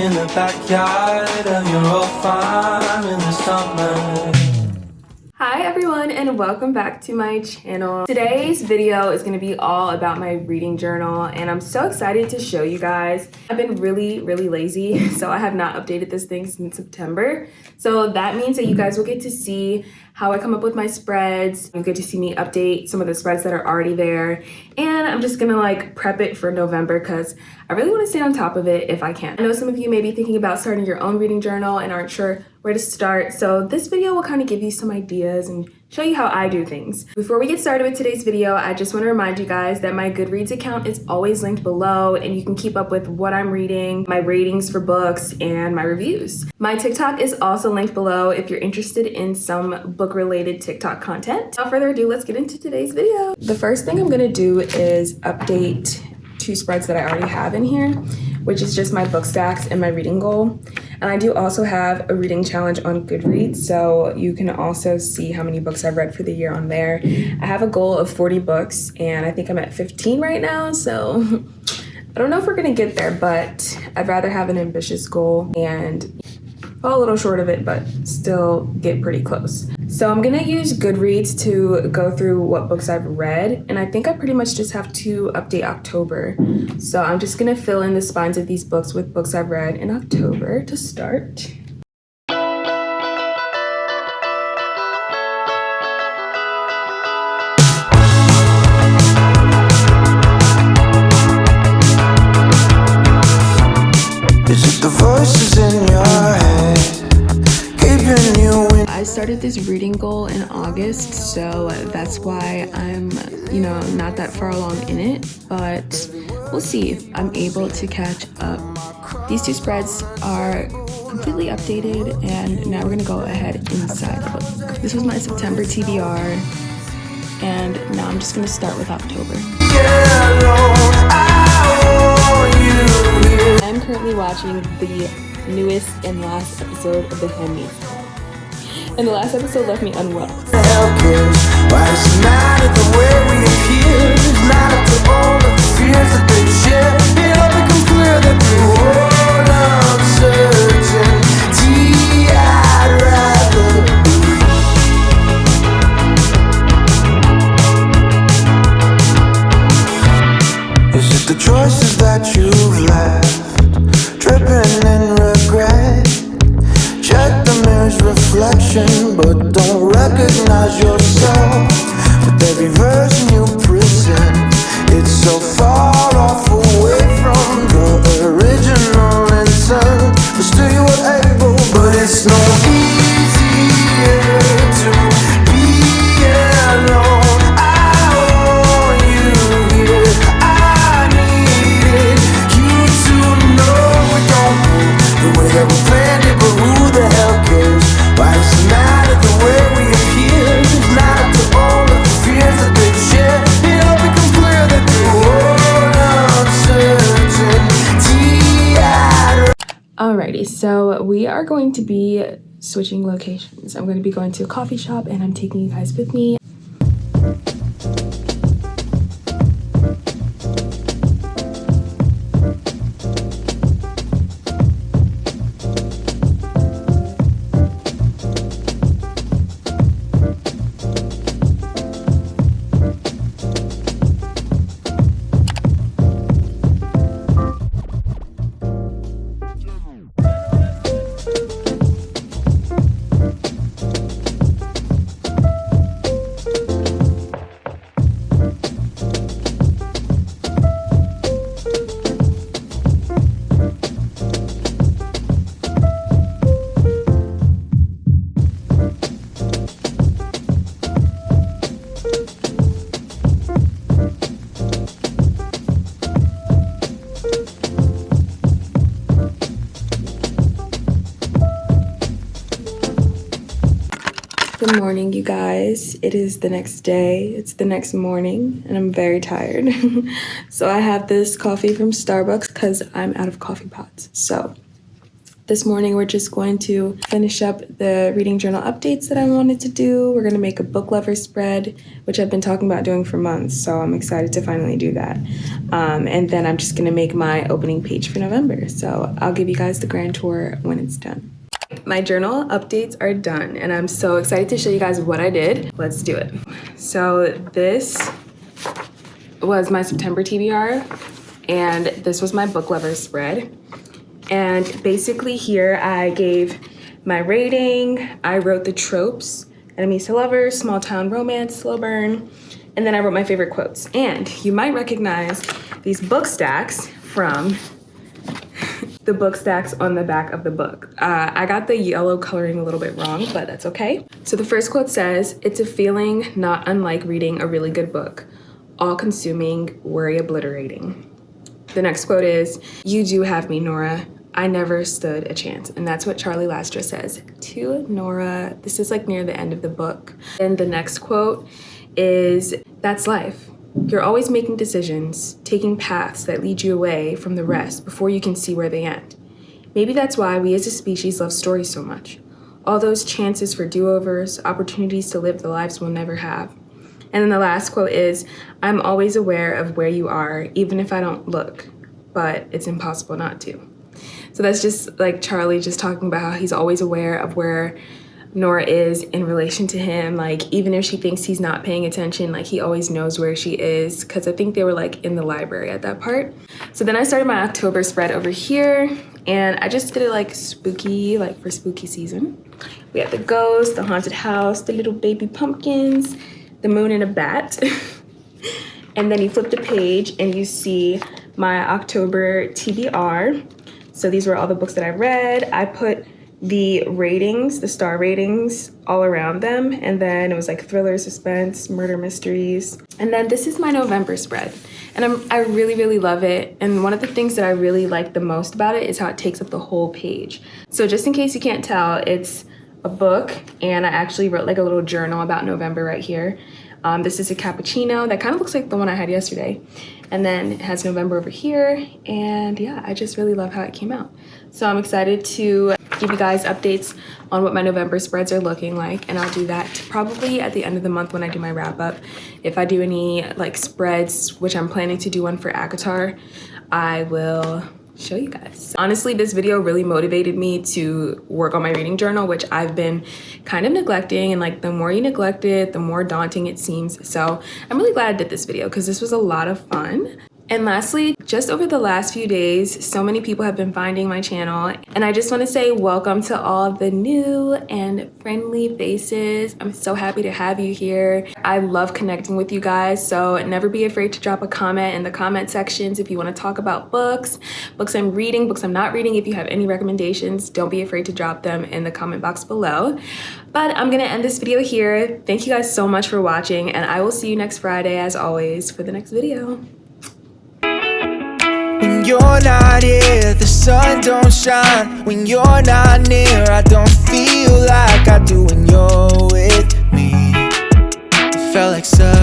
in the backyard of your old farm in the summer. Hi everyone and welcome back to my channel. Today's video is going to be all about my reading journal and I'm so excited to show you guys. I've been really lazy, so I have not updated this thing since September. So that means that you guys will get to see how I come up with my spreads. You'll get to see me update some of the spreads that are already there. And I'm just gonna like prep it for November because I really want to stay on top of it if I can. I know some of you may be thinking about starting your own reading journal and aren't sure where to start. So this video will kind of give you some ideas and show you how I do things. Before we get started with today's video, I just want to remind you guys that my Goodreads account is always linked below and you can keep up with what I'm reading, my ratings for books, and my reviews. My TikTok is also linked below if you're interested in some book-related TikTok content. Without further ado, let's get into today's video. The first thing I'm gonna do is update two spreads that I already have in here, which is just my book stacks and my reading goal. And I do also have a reading challenge on Goodreads, so you can also see how many books I've read for the year on there. I have a goal of 40 books, and I think I'm at 15 right now, so I don't know if we're gonna get there, but I'd rather have an ambitious goal and fall a little short of it, but still get pretty close. So I'm gonna use Goodreads to go through what books I've read, and I think I pretty much just have to update October. So I'm just gonna fill in the spines of these books with books I've read in October to start. Is it the voices in your head keeping you in? I started this reading goal in August, so that's why I'm, not that far along in it, but we'll see if I'm able to catch up. These two spreads are completely updated, and now we're gonna go ahead inside the book. This was my September TBR, and now I'm just gonna start with October. I'm currently watching the newest and last episode of The Handmaid. And the last episode left me unwell. Why does it matter the way we appear? It's not up to all of the fears that they share. It all becomes clear that through all uncertainty I'd rather be. Is it the choices that you've left dripping in regret? Check the mirror's reflection, but don't recognize yourself. With every version you present, it's so far off away from the original intent. But still you were able, but it's no easier to be alone. I want you here, I needed you to know we don't move the way that we planned it, but who the hell cares? Why does it matter the way we appear? It's not up to all of the fears that they share. It all becomes clear that through all uncertainty Alrighty, so we are going to be switching locations. I'm going to be going to a coffee shop and I'm taking you guys with me. Good morning, you guys. It is the next day. It's the next morning, and I'm very tired. So I have this coffee from Starbucks because I'm out of coffee pots. So This morning we're just going to finish up the reading journal updates that I wanted to do. We're gonna make a book lover spread, which I've been talking about doing for months, so I'm excited to finally do that. And then I'm just gonna make my opening page for November. So I'll give you guys the grand tour when it's done. My journal updates are done and I'm so excited to show you guys what I did. Let's do it. So this was my September TBR and this was my book lover spread. And basically here I gave my rating, I wrote the tropes, enemies to lovers, small town romance, slow burn, and then I wrote my favorite quotes. And you might recognize these book stacks from the book stacks on the back of the book. I got the yellow coloring a little bit wrong, but that's okay. So the first quote says, "It's a feeling not unlike reading a really good book, all-consuming, worry-obliterating." The next quote is, "You do have me, Nora. I never stood a chance." And that's what Charlie Lastra says to Nora. This is like near the end of the book. And the next quote is, "That's life. You're always making decisions, taking paths that lead you away from the rest before you can see where they end. Maybe that's why we as a species love stories so much. All those chances for do-overs, opportunities to live the lives we'll never have." And then the last quote is, "I'm always aware of where you are, even if I don't look, but it's impossible not to." So that's just like Charlie just talking about how he's always aware of where Nora is in relation to him. Like, even if she thinks he's not paying attention, like he always knows where she is, because I think they were like in the library at that part. So then I started my October spread over here and I just did it like spooky, like for spooky season. We had the ghost, the haunted house, the little baby pumpkins, the moon and a bat. And then you flip the page and you see my October TBR. So these were all the books that I read. I put the ratings, the star ratings all around them. And then it was like thriller, suspense, murder mysteries. And then this is my November spread. And I really, really love it. And one of the things that I really like the most about it is how it takes up the whole page. So just in case you can't tell, it's a book and I actually wrote like a little journal about November right here. This is a cappuccino that kind of looks like the one I had yesterday. And then it has November over here. And yeah, I just really love how it came out. So I'm excited to give you guys updates on what my November spreads are looking like. And I'll do that probably at the end of the month when I do my wrap up. If I do any like spreads, which I'm planning to do one for Agatha, I will show you guys. Honestly, this video really motivated me to work on my reading journal, which I've been kind of neglecting, and like the more you neglect it, the more daunting it seems. So I'm really glad I did this video because this was a lot of fun. And lastly, just over the last few days, so many people have been finding my channel, and I just want to say welcome to all the new and friendly faces. I'm so happy to have you here. I love connecting with you guys, so never be afraid to drop a comment in the comment sections if you want to talk about books I'm reading, books I'm not reading. If you have any recommendations, don't be afraid to drop them in the comment box below. But I'm gonna end this video here. Thank you guys so much for watching, and I will see you next Friday as always for the next video. When you're not here, the sun don't shine. When you're not near, I don't feel like I do when you're with me. It felt like such